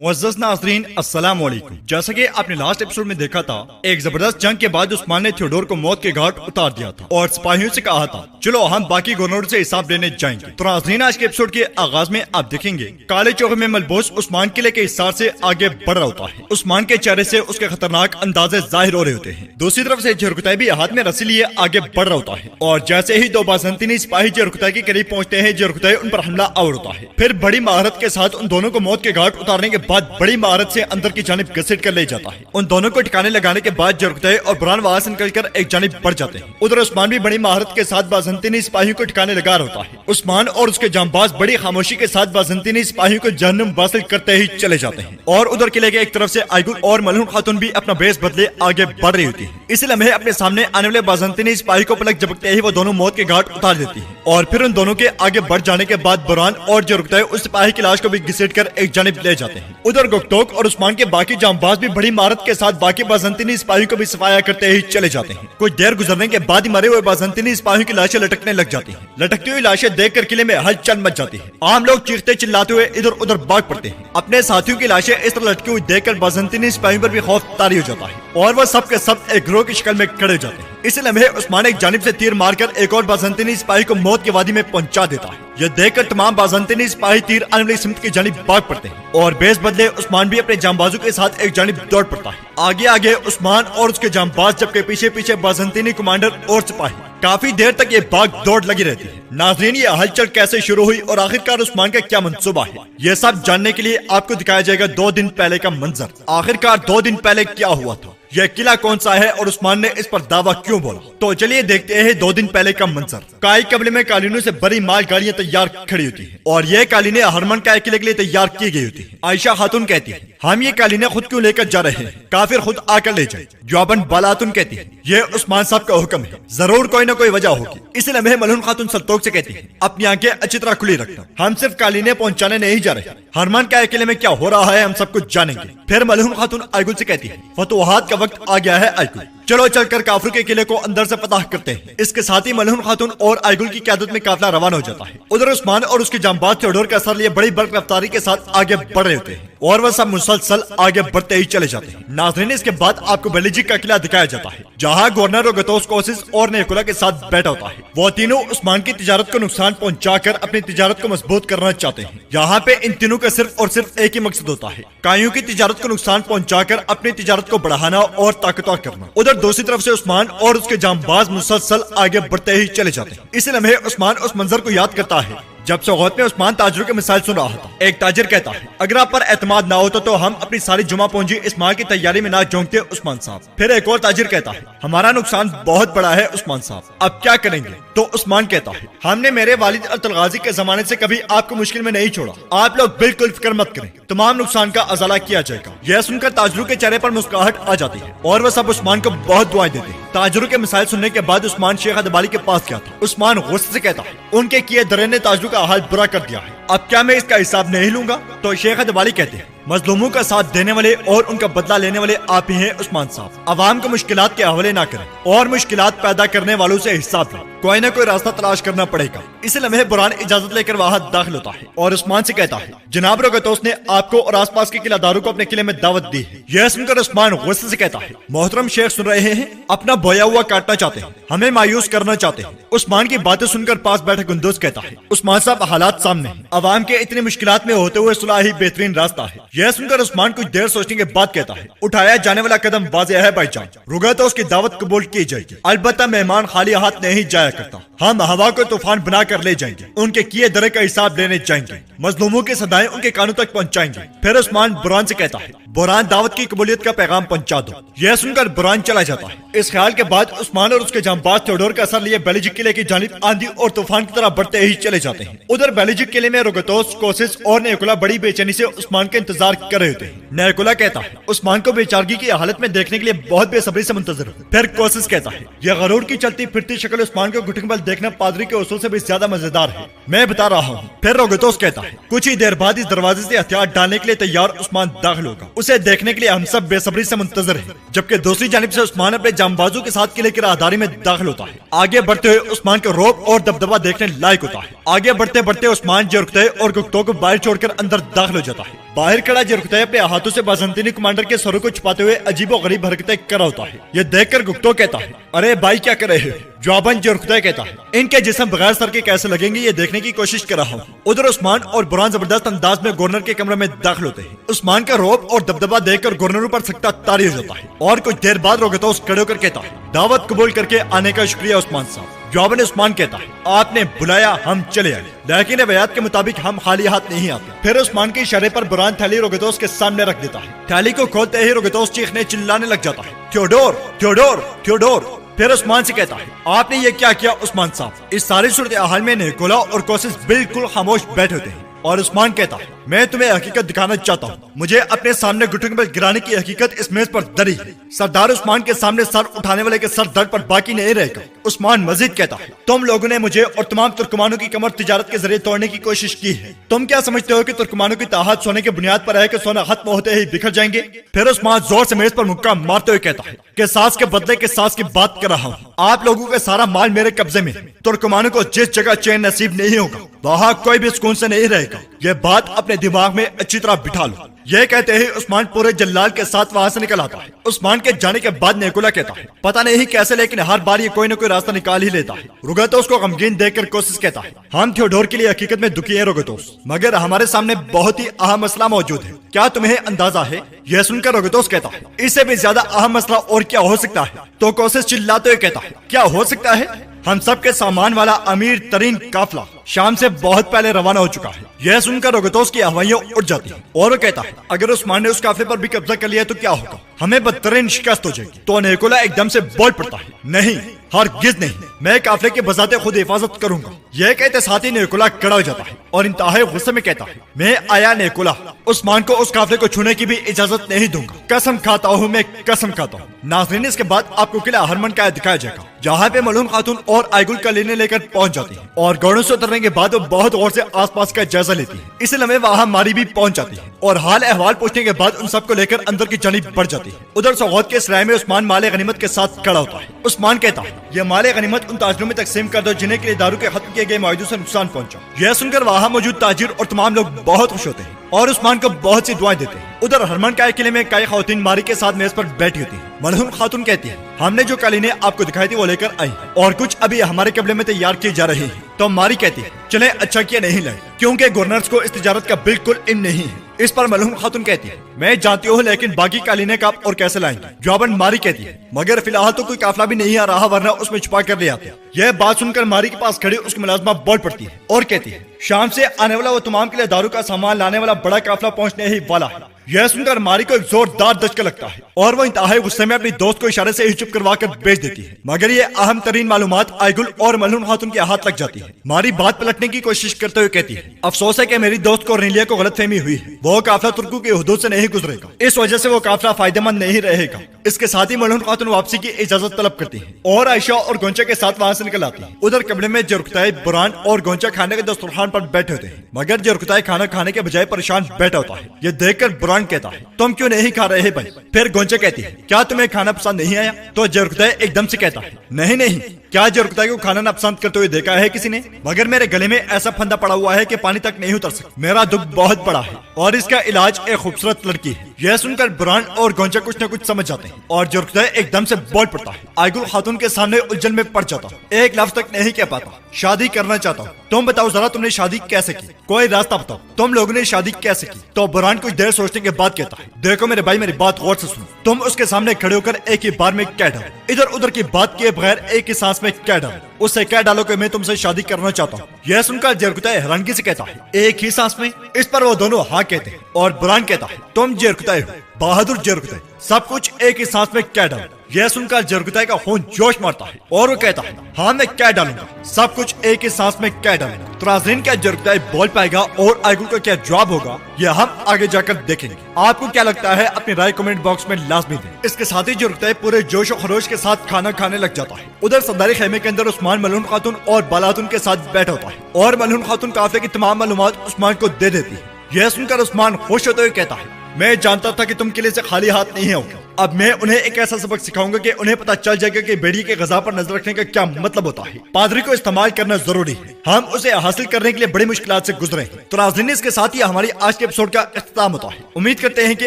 मुअज़्ज़ज़ नाज़रीन अस्सलाम वालेकुम। जैसा कि आपने लास्ट एपिसोड में देखा था, एक जबरदस्त जंग के बाद उस्मान ने थियोडोर को मौत के घाट उतार दिया था और सिपाहियों से कहा था चलो हम बाकी गवर्नर से हिसाब लेने जाएंगे। तो नाज़रीन आज के एपिसोड के आगाज में आप देखेंगे काले चौके में मलबूस उस्मान किले के हिसार से आगे बढ़ रहा होता है। उस्मान के चेहरे से उसके खतरनाक अंदाजे जाहिर हो रहे होते हैं। दूसरी तरफ से जरकुतै भी हाथ में रस्सी लिए आगे बढ़ रहा होता है और जैसे ही दो बाज़ंतीनी सिपाही जरकुतै के करीब पहुंचते हैं, जरकुतै उन पर हमला आवर होता है। फिर बड़ी महारत के साथ उन दोनों को मौत के घाट उतारने के बाद बड़ी महारत से अंदर की जानिब घसीट कर ले जाता है। उन दोनों को ठिकाने लगाने के बाद जरकुतै और बुरहान वहां से निकलकर एक जानिब बढ़ जाते हैं। उधर उस्मान भी बड़ी महारत के साथ बाज़ंतीनी सिपाहियों को ठिकाने लगा रहा होता है। उस्मान और उसके जांबाज बड़ी खामोशी के साथ बाज़ंतीनी सिपाहियों को जहन्नुम वासिल करते ही चले जाते हैं। और उधर किले के एक तरफ से आयगुल और मलहून खातून भी अपना बेस बदले आगे बढ़ रही होती है। इस लम्हे अपने सामने आने वाले बाज़ंतीनी सिपाही को पलक झपकते ही वो दोनों मौत के घाट उतार देती है। और फिर उन दोनों के आगे बढ़ जाने के बाद बुरहान और जरकुतै उस सिपाही की लाश को भी घसीट कर एक जानिब ले जाते हैं। उधर गुक्तोक और उस्मान के बाकी जांबाज भी बड़ी महारत के साथ बाकी बाज़ंतीनी सिपाहियों को भी सफाया करते ही चले जाते हैं। कुछ देर गुजरने के बाद ही मरे हुए बाज़ंतीनी सिपाहियों की लाशें लटकने लग जाती हैं। लटकती हुई लाशें देखकर किले में हलचल मच जाती है। आम लोग चीखते चिल्लाते हुए इधर उधर भाग पड़ते हैं। अपने साथियों की लाशें इस तरह लटकी हुई देखकर बाज़ंतीनी सिपाहियों पर भी खौफ तारी हो जाता है और वह सब के सब एक गिरोह की शक्ल में खड़े हो जाते हैं। इस लम्हे उस्मान एक जानिब से तीर मारकर एक और बाज़ंतीनी सिपाही को मौत की वादी में पहुंचा देता है। यह देखकर तमाम बाज़ंतीनी सिपाही तीर आने वाली सिमत की जानिब भाग पड़ते हैं और बेस बदले उस्मान भी अपने जांबाजों के साथ एक जानिब दौड़ पड़ता है। आगे आगे उस्मान और उसके जांबाज, जबकि पीछे पीछे बाज़ंतीनी कमांडर और सिपाही। काफी देर तक ये भाग दौड़ लगी रहती है। नाज़रीन, ये हलचल कैसे शुरू हुई और आखिरकार उस्मान का क्या मंसूबा है, ये सब जानने के लिए आपको दिखाया जाएगा 2 दिन पहले का मंजर। आखिरकार 2 दिन पहले क्या हुआ था, यह किला कौन सा है और उस्मान ने इस पर दावा क्यों बोला। तो चलिए देखते हैं 2 दिन पहले का मंजर। काई कबले में कालीनों से बड़ी माल गाड़ियां तैयार खड़ी होती हैं और ये कालीनें हरमन काई किले के लिए तैयार की गई होती हैं। आयशा खातून कहती है हम ये कालीनें खुद क्यों लेकर जा रहे हैं, काफिर खुद आकर ले जाए। जवाबन बालातुन कहती है ये उस्मान साहब का हुक्म है, जरूर कोई ना कोई वजह होगी। इस लम्हे मलहून खातून सल्तोक से कहती है अपनी आंखें अच्छी तरह खुली रखना, हम सिर्फ कालीनें पहुंचाने नहीं जा रहे, हरमन काई किले में क्या हो रहा है हम सब कुछ जानेंगे। फिर मलहून खातून आयगुल से कहती है फतुहात का वक्त आ गया है आयगुल, चलो चलकर काफिर के किले को अंदर से फतह करते हैं। इसके साथ ही मलहून खातून और आयगुल की क़यादत में काफिला रवाना हो जाता है। उधर उस्मान और उसके जांबाज थियोडोर का असर लिए बड़ी बर्क रफ्तारी के साथ आगे बढ़ रहे होते हैं और वह सब मुसलसल आगे बढ़ते ही चले जाते हैं। नाज़रीन, इसके बाद आपको बेलिजिक का किला दिखाया जाता है जहाँ गवर्नर रोगतोस कोसिस और नेकुला के साथ बैठा होता है। वो तीनों उस्मान की तिजारत को नुकसान पहुंचाकर अपनी तिजारत को मजबूत करना चाहते हैं। यहाँ पे इन तीनों का सिर्फ और सिर्फ एक ही मकसद होता है, काइयों की तिजारत को नुकसान पहुंचाकर अपनी तिजारत को बढ़ाना और ताकतवर करना। उधर दूसरी तरफ से उस्मान और उसके जांबाज मुसलसल आगे बढ़ते ही चले जाते हैं। इस लम्हे उस्मान उस मंजर को याद करता है जब सौगत में उस्मान ताजरों के मिसाइल सुन रहा था। एक ताजिर कहता है अगर आप पर एतमाद ना होता तो हम अपनी सारी जुमा पूंजी इस माल की तैयारी में ना झोंकते उस्मान साहब। फिर एक और ताजिर कहता है हमारा नुकसान बहुत बड़ा है उस्मान साहब, अब क्या करेंगे। तो उस्मान कहता है हमने मेरे वालिद अब्दुल गाजी के जमाने से कभी आपको मुश्किल में नहीं छोड़ा, आप लोग बिल्कुल फिक्र मत करें, तमाम नुकसान का अजाला किया जाएगा। यह सुनकर ताजरों के चेहरे पर मुस्कुराहट आ जाती है और वह सब उस्मान को बहुत दुआएं देते हैं। ताजरों के मिसाइल सुनने के बाद उस्मान शेख अदबाली के पास गया था। उस्मान गुस्से से कहता है उनके किए दरे ने ताजरों का हाल बुरा कर दिया है, अब क्या मैं इसका हिसाब नहीं लूंगा। तो शेख अदबाली कहते हैं मजलूमों का साथ देने वाले और उनका बदला लेने वाले आप ही हैं उस्मान साहब, अवाम को मुश्किलात के हवाले ना करें और मुश्किलात पैदा करने वालों से हिसाब लें, कोई ना कोई रास्ता तलाश करना पड़ेगा। इस लम्हे बुरहान इजाजत लेकर वहां दाखिल होता है और उस्मान से कहता है जनाब रोगतोस ने आपको और आसपास के किलादारों को अपने किले में दावत दी है। यह सुनकर उस्मान गुस्से से कहता है मोहतरम शेख सुन रहे हैं, अपना बोया हुआ काटना चाहते हैं, हमें मायूस करना चाहते हैं। उस्मान की बातें सुनकर पास बैठा गुंदोज कहता है उस्मान साहब हालात सामने हैं, अवाम के इतनी मुश्किलात में होते हुए सुलह ही बेहतरीन रास्ता है, यह सुनकर उस्मान कुछ देर सोचने के बाद कहता है, उठाया जाने वाला कदम वाज़ेह है भाईजान, रुका तो उसकी दावत कबूल की जाएगी। अलबत्ता मेहमान खाली हाथ नहीं जाया करता। हम हवा को तूफान बना कर ले जाएंगे, उनके किए दरे का हिसाब लेने जाएंगे, मजलूमों की सदाएं उनके कानों तक पहुंचाएंगे। फिर उस्मान बुरहान से कहता है, बुरहान दावत की कबूलियत का पैगाम पहुंचा दो। यह सुनकर बुरहान चला जाता है। इस ख्याल के बाद उस्मान और उसके जांबाज थियोडोर का असर लिए बेलिजिक किले की जानिब आंधी और तूफान की तरह बढ़ते ही चले जाते हैं। उधर बेलिजिक किले में रोगतोस, कोसिस और नेकुला बड़ी बेचैनी से उस्मान का इंतजार कर रहे होते हैं। नेकुला कहता है, उस्मान को बेचारगी की हालत में देखने के लिए बहुत बेसब्री से मुंतजर हूं। फिर कोसिस कहता है, यह गरूर की चलती फिरती शक्ल उस्मान को घुटन देखना पादरी के उसूल से भी ज्यादा मजेदार है, मैं बता रहा हूँ। फिर रोगतोस कहता है, कुछ ही देर बाद इस दरवाजे से हथियार डालने के लिए तैयार उस्मान दाखिल होगा, उसे देखने के लिए हम सब बेसब्री से मुंतजर हैं। जबकि दूसरी जानिब से उस्मान अपने जांबाजों के साथ किले की राहदारी में दाखिल होता है। आगे बढ़ते हुए उस्मान का रौब और दबदबा देखने लायक होता है। आगे बढ़ते बढ़ते उस्मान जरकुतै और गुप्तो को बाहर छोड़कर अंदर दाखिल हो जाता है। बाहर खड़ा जरकुतै अपने हाथों से बाज़ंतीनी कमांडर के सरों को छुपाते हुए अजीबो गरीब हरकतें कर रहा होता है। यह देखकर गुप्तो कहता है, अरे भाई क्या कर रहे हो? जवाबन जरकुतै कहता है, इनके जिस्म बगैर सर के कैसे लगेंगे ये देखने की कोशिश कर रहा हूँ। उधर उस्मान और बुरहान जबरदस्त अंदाज में गवर्नर के कमरे में दाखिल होते हैं। उस्मान का रौब और दबदबा देखकर गवर्नर पर सख्ता तारी हो जाता है और कुछ देर बाद रोगतोस खड़े होकर कहता है, दावत कबूल करके आने का शुक्रिया उस्मान साहब। जवाबन उस्मान कहता है, आपने बुलाया हम चले आए, लेकिन रवायत के मुताबिक हम खाली हाथ नहीं आते। फिर उस्मान के इशारे पर बुरहान थैली रोगतोस के सामने रख देता है। थैली को खोलते ही रोगतोस चीखने चिल्लाने लग जाता है, थियोडोर थियोडोर थियोडोर। फिर उस्मान से कहता है, आपने ये क्या किया उस्मान साहब? इस सारी सूरत हाल में निकोला और कोसिस बिल्कुल खामोश बैठे होते हैं और उस्मान कहता है, मैं तुम्हें हकीकत दिखाना चाहता हूँ। मुझे अपने सामने घुटने पर गिराने की हकीकत इस मेज पर दरी है। सरदार उस्मान के सामने सर उठाने वाले के सर दर्द पर बाकी नहीं रहेगा। उस्मान मजीद कहता है, तुम लोगों ने मुझे और तमाम तुर्कमानों की कमर तिजारत के जरिए तोड़ने की कोशिश की है। तुम क्या समझते हो कि तुर्कमानों की ताहत सोने की बुनियाद पर है कि सोना खत्म होते ही बिखर जाएंगे? फिर उस्मान जोर से मेज पर मुक्का मारते हुए कहता है कि सास के बदले के सास की बात कर रहा हूँ। आप लोगों का सारा माल मेरे कब्जे में है। तुर्कमानों को जिस जगह चैन नसीब नहीं होगा वहाँ कोई भी सुकून से नहीं रहेगा। ये बात अपने दिमाग में अच्छी तरह बिठा लो। ये कहते ही उस्मान पूरे जल्लाल के साथ वहाँ से निकल आता है। उस्मान के जाने के बाद नेकुला कहता है, पता नहीं कैसे लेकिन हर बार ये कोई न कोई रास्ता निकाल ही लेता है। रुगतोस को गमगीन देखकर कोशिश कहता है, हम थियोडोर के लिए हकीकत में दुखी है रुगतोस, मगर हमारे सामने बहुत ही अहम मसला मौजूद है। क्या तुम्हें अंदाजा है? यह सुनकर रुगतोस कहता है, इससे भी ज्यादा अहम मसला और क्या हो सकता है? तो कोशिश चिल्लाते हुए कहता है, क्या हो सकता है? हम सब के सामान वाला अमीर तरीन काफला शाम से बहुत पहले रवाना हो चुका है। यह सुनकर रोगतोस की हवाइयां उड़ जाती हैं और वो कहता है, अगर उस्मान ने उस काफले पर भी कब्जा कर लिया तो क्या होगा? हमें बदतरीन शिकस्त हो जाएगी। तो निकोला एकदम से बोल पड़ता है, नहीं हरगिज़ नहीं, मैं काफले के बजाते खुद हिफाजत करूंगा। यह कहते साथ ही निकोला खड़ा हो जाता है और इंतहाई गुस्से में कहता है, मैं आया निकोला, उस्मान को उस काफले को छूने की भी इजाजत नहीं दूंगा। कसम खाता हूँ, मैं कसम खाता हूँ। नाज़रीन, इसके बाद आपको किला हरमन का दिखाया जाएगा, जहाँ पे मलूम खातून और आयगुल का लेने लेकर पहुंच जाती है और घोड़ों से उतरने के बाद वो बहुत गौर से आसपास का जायजा लेती है। इसी लम्हे वहाँ मारी भी पहुंच जाती है और हाल अहवाल पूछने के बाद उन सबको लेकर अंदर की जानिब बढ़ जाती है। उधर सौगौत के सराय में उस्मान माले गनीमत के साथ खड़ा होता है। उस्मान कहता है, ये माले गनीमत उन ताजिरों में तकसीम कर दो जिन्हें के लिए दारू के खत्म किए गए माहिदों से नुकसान पहुंचा। यह सुनकर वहाँ मौजूद ताजिर और तमाम लोग बहुत खुश होते हैं और उस्मान को बहुत सी दुआएं देते हैं। उधर हरमन काय किले में कई खातून मारी के साथ मेज पर बैठी होती है। मरहूम खातून कहती है, हमने जो कालीनें आपको दिखाई थी वो लेकर आई और कुछ अभी हमारे कब्ले में तैयार की जा रही है। तो मारी कहती है, चले अच्छा किया नहीं लाए, क्योंकि गवर्नर्स को इस तिजारत का बिल्कुल इल्म नहीं है। इस पर मलहूम खातून कहती है, मैं जानती हूँ, लेकिन बाकी कालीनें कब और कैसे लाएंगे? जवाबन मारी कहती है, मगर फिलहाल तो कोई काफिला भी नहीं आ रहा, वरना उसमें छुपा कर ले आते। यह बात सुनकर मारी के पास खड़ी उसकी मुलाजमा बोल पड़ती है और कहती है, शाम से आने वाला वो तमाम के लिए दारू का सामान लाने वाला बड़ा काफिला पहुंचने ही वाला है। यह सुनकर मारी को एक जोरदार दचका लगता है और वो इंतहाई गुस्से में अपनी दोस्त को इशारे से ही चुप करवा कर बेच देती है, मगर ये अहम तरीन मालूमात आयगुल और मलूम खातून के हाथ लग जाती है। मारी बात पलटने की कोशिश करते हुए कहती है, अफसोस है कि मेरी दोस्त को रेलिया को गलतफहमी हुई है, वो काफिला तुर्कों की हुदूद से नहीं गुजरेगा, इस वजह से वो काफिला फायदेमंद नहीं रहेगा। इसके साथ ही मलूम खातून वापसी की इजाजत तलब करती है और आयशा और गोंचा के साथ वहाँ से निकल आती है। उधर कमरे में जरकुताई, बुरहान और गोंचा खाने के दस्तरखान पर बैठे होते हैं, मगर जरकुताई खाना खाने के बजाय परेशान बैठा होता है। ये देखकर बुरहान कहता है, तुम क्यों नहीं खा रहे भाई? फिर गोंचा कहती है, क्या तुम्हें खाना पसंद नहीं आया? तो जरकुताई एकदम से कहता है, नहीं नहीं, क्या जरकुताई को खाना नापसंद करते हुए देखा है किसी ने? मगर मेरे गले में ऐसा फंदा पड़ा हुआ है कि पानी तक नहीं उतर सकता। मेरा दुख बहुत बड़ा है और इसका इलाज एक खूबसूरत लड़की है। यह सुनकर बुरहान और गोंजा कुछ न कुछ समझ जाते हैं और जुर्कदाई एकदम से बोल पड़ता है। आयगुल खातून के सामने उलझन में पड़ जाता, एक लफ्ज तक नहीं कह पाता। शादी करना चाहता हूँ, तुम बताओ जरा तुमने शादी कैसे की, कोई रास्ता बताओ, तुम लोगों ने शादी कैसे की। तो बुरहान कुछ देर सोचने के बाद कहता है, देखो मेरे भाई मेरी बात गौर से सुनो, तुम उसके सामने खड़े होकर एक ही बार में कह डालो, इधर उधर की बात किए बगैर एक ही सांस में कह डालो, उससे कह डालो कि मैं तुमसे शादी करना चाहता हूँ। यह सुनकर जुर्कदाई हैरानगी से कहता है, एक ही सांस में? इस पर वो दोनों हाँ कहते हैं और बुरहान कहता है, तुम जुर्कदाई हो, बहादुर जुर्कदाई, सब कुछ एक ही सांस में कह डालो। यह सुनकर जुर्कदाई का खून जोश मारता है और वो कहता है, हाँ मैं कह डालूंगा, सब कुछ एक ही सांस में कह डालूंगा। तो नाज़रीन, क्या जुर्कदाई बोल पाएगा और आयगुल का क्या जवाब होगा, यह हम आगे जाकर देखेंगे। आपको क्या लगता है अपनी राय कमेंट बॉक्स में लाजमी दें। इसके साथ ही जुर्कदाई पूरे जोश और खरोश के साथ खाना खाने लग जाता है। उधर सरदारी खेमे के अंदर उस्मान मलून खातून और बालातून के साथ बैठा होता है और मलून खातून काफिले की तमाम मालूमात उस्मान को दे देती है। यह सुनकर उस्मान खुश होते हुए कहता है, मैं जानता था कि तुम किले से खाली हाथ नहीं आओगे। अब मैं उन्हें एक ऐसा सबक सिखाऊंगा कि उन्हें पता चल जाएगा कि भेड़िए के ग़िज़ा पर नजर रखने का क्या मतलब होता है। पादरी को इस्तेमाल करना जरूरी है, हम उसे हासिल करने के लिए बड़ी मुश्किलात से गुजरे हैं। तो नाज़रीन, इसके साथ ही हमारी आज के एपिसोड का इख्तिताम होता है। उम्मीद करते हैं कि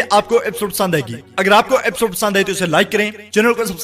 आपको एपिसोड पसंद आएगी। अगर आपको एपिसोड पसंद आए तो इसे लाइक करें, चैनल को सब्सक्राइब